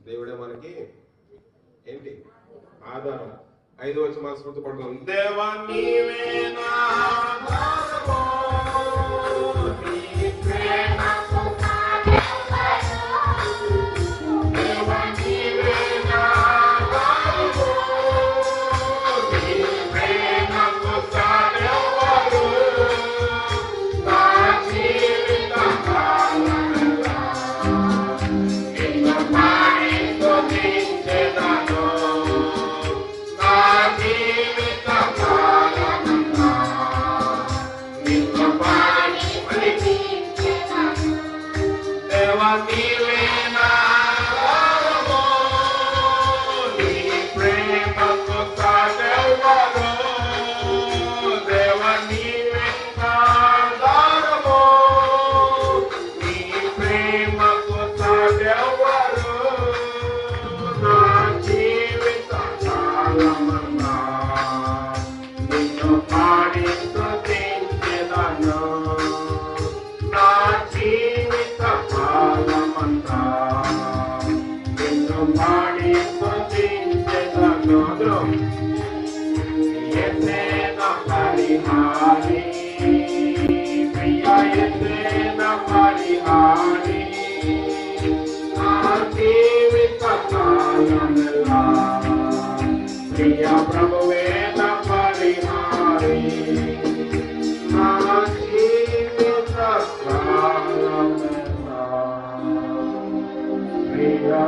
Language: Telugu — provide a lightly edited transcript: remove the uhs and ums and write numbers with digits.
దేవుడే మనకి ఏంటి ఆధారం. 5వ వచనం స్మృతి పడుతుంది. దేవా నీవే నా ఆధారము, నీవే నాకు సాధనము. దేవా నీవే నా ఆధారము, నీవే నాకు సాధనము. నా జీవిత కాలమంతా నిన్ను పాడి స్తుతించెదను. నా జీవిత కాలమంతా నిన్ను పాడి స్తుతించెదను. దేవా నీవే నా ఆధారము, నీ ప్రేమకు సాటెవరు. దేవా నీవే నా ఆధారము, నీ ప్రేమకు సాటెవరు. నా జీవిత కాలమంతా నిన్ను పాడి స్తుతించెదను. నా జీవిత కాలమంతా నిన్ను పాడి స్తుతించెదను. యేసే నా పరిహారి, ప్రియా యేసే నా పరిహారి. నా జీవిత కాలమెల్లా ప్రియా ప్రభువే నా పరిహారి. నా జీవిత కాలమెల్లా ప్రియా